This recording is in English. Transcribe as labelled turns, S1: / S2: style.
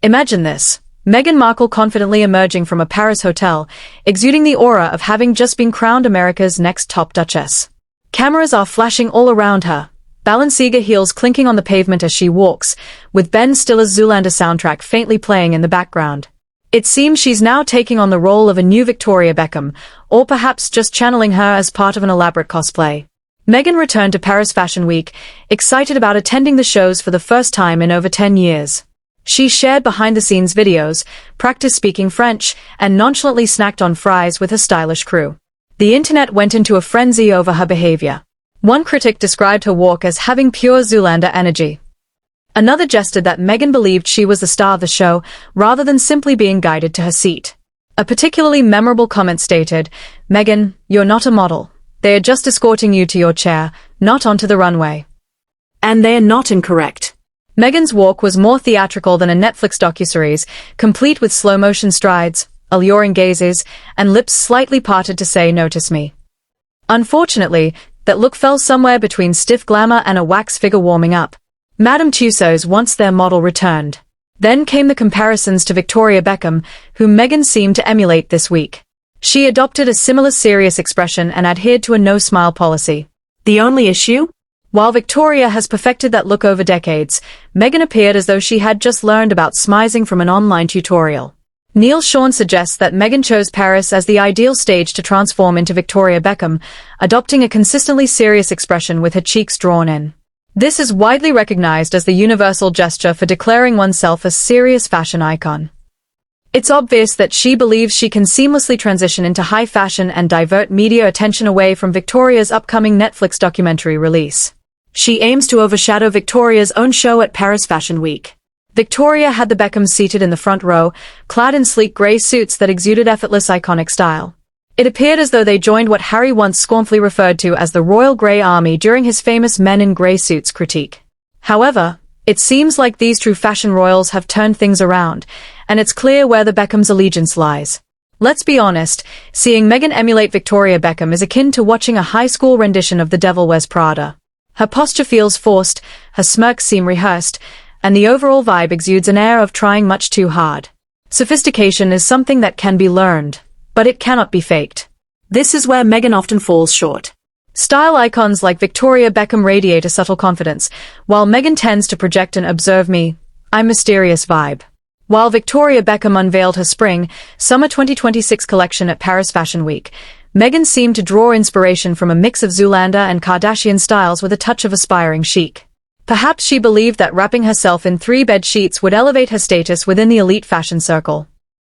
S1: Imagine this. Meghan Markle confidently emerging from a Paris hotel, exuding the aura of having just been crowned America's next top duchess. Cameras are flashing all around her, Balenciaga heels clinking on the pavement as she walks, with Ben Stiller's Zoolander soundtrack faintly playing in the background. It seems she's now taking on the role of a new Victoria Beckham, or perhaps just channeling her as part of an elaborate cosplay. Meghan returned to Paris Fashion Week, excited about attending the shows for the first time in over 10 years. She shared behind-the-scenes videos, practiced speaking French, and nonchalantly snacked on fries with her stylish crew. The internet went into a frenzy over her behavior. One critic described her walk as having pure Zoolander energy. Another jested that Meghan believed she was the star of the show, rather than simply being guided to her seat. A particularly memorable comment stated, "Meghan, you're not a model. They are just escorting you to your chair, not onto the runway." And they are not incorrect. Meghan's walk was more theatrical than a Netflix docuseries, complete with slow-motion strides, alluring gazes, and lips slightly parted to say, "Notice me." Unfortunately, that look fell somewhere between stiff glamour and a wax figure warming up. Madame Tussauds once their model returned. Then came the comparisons to Victoria Beckham, whom Meghan seemed to emulate this week. She adopted a similar serious expression and adhered to a no-smile policy. The only issue? While Victoria has perfected that look over decades, Meghan appeared as though she had just learned about smizing from an online tutorial. Neil Sean suggests that Meghan chose Paris as the ideal stage to transform into Victoria Beckham, adopting a consistently serious expression with her cheeks drawn in. This is widely recognized as the universal gesture for declaring oneself a serious fashion icon. It's obvious that she believes she can seamlessly transition into high fashion and divert media attention away from Victoria's upcoming Netflix documentary release. She aims to overshadow Victoria's own show at Paris Fashion Week. Victoria had the Beckhams seated in the front row, clad in sleek grey suits that exuded effortless iconic style. It appeared as though they joined what Harry once scornfully referred to as the Royal Grey Army during his famous Men in Grey Suits critique. However, it seems like these true fashion royals have turned things around, and it's clear where the Beckhams' allegiance lies. Let's be honest, seeing Meghan emulate Victoria Beckham is akin to watching a high school rendition of The Devil Wears Prada. Her posture feels forced, her smirks seem rehearsed, and the overall vibe exudes an air of trying much too hard. Sophistication is something that can be learned, but it cannot be faked. This is where Meghan often falls short. Style icons like Victoria Beckham radiate a subtle confidence, while Meghan tends to project an "observe me, I'm mysterious" vibe. While Victoria Beckham unveiled her Spring/Summer 2026 collection at Paris Fashion Week, Meghan seemed to draw inspiration from a mix of Zoolander and Kardashian styles with a touch of aspiring chic. Perhaps she believed that wrapping herself in 3 bed sheets would elevate her status within the elite fashion circle.